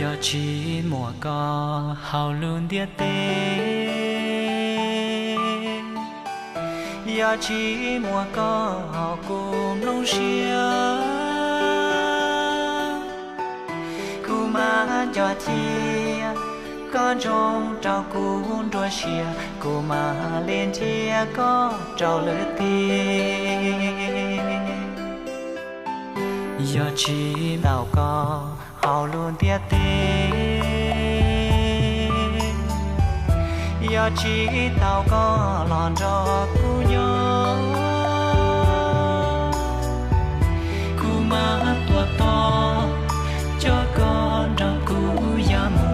giờ chỉ mùa có hào luôn địa tê giờ chỉ mùa có hào cùng nông xia cú mà cho thia có trong trao cuốn đua xia cú mà lên thia có trao lỡ tiền giờ chỉ nào có hào luôn tia tê giờ chỉ tao có lòn cho cú nhớ cú má tua to cho con trong cú ya mù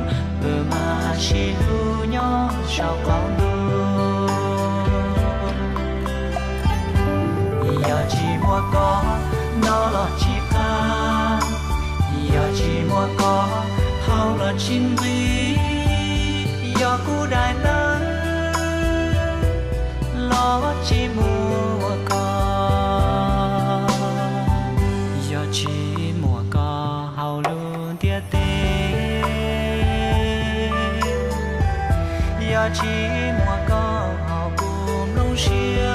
mà chỉ lu nhớ sao con luôn giờ chỉ mua có nó là chỉ ca giờ chỉ mua có hao là chính lý giờ cú đại nắng lo chỉ mua có giờ chỉ mua có hao luôn tia tê giờ chỉ mua có hao cùng nông xia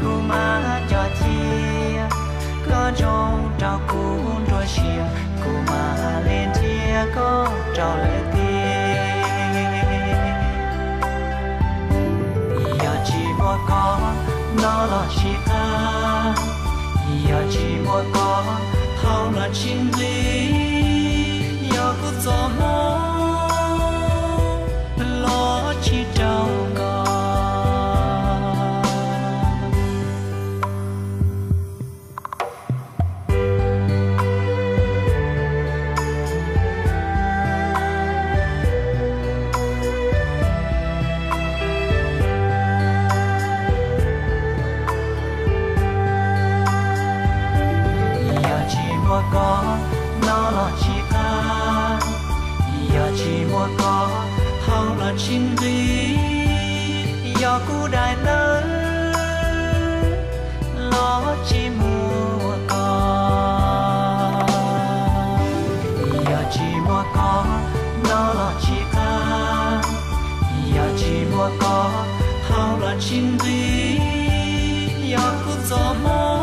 cú má cho thia có trong trao cuốn đua xia cú má lên thia có trao lệ tiền giờ chỉ mua có nó là chỉ ta giờ chỉ mua có hao là chính lý giờ cứ gió mơ lo chỉ trao có có nó là chỉ ta giờ chỉ mua có hao là chính lý giờ cú đại nắng lo chỉ mua có giờ chỉ mua có nó là chỉ ta giờ chỉ mua có hao là chính lý giờ cú gió mơ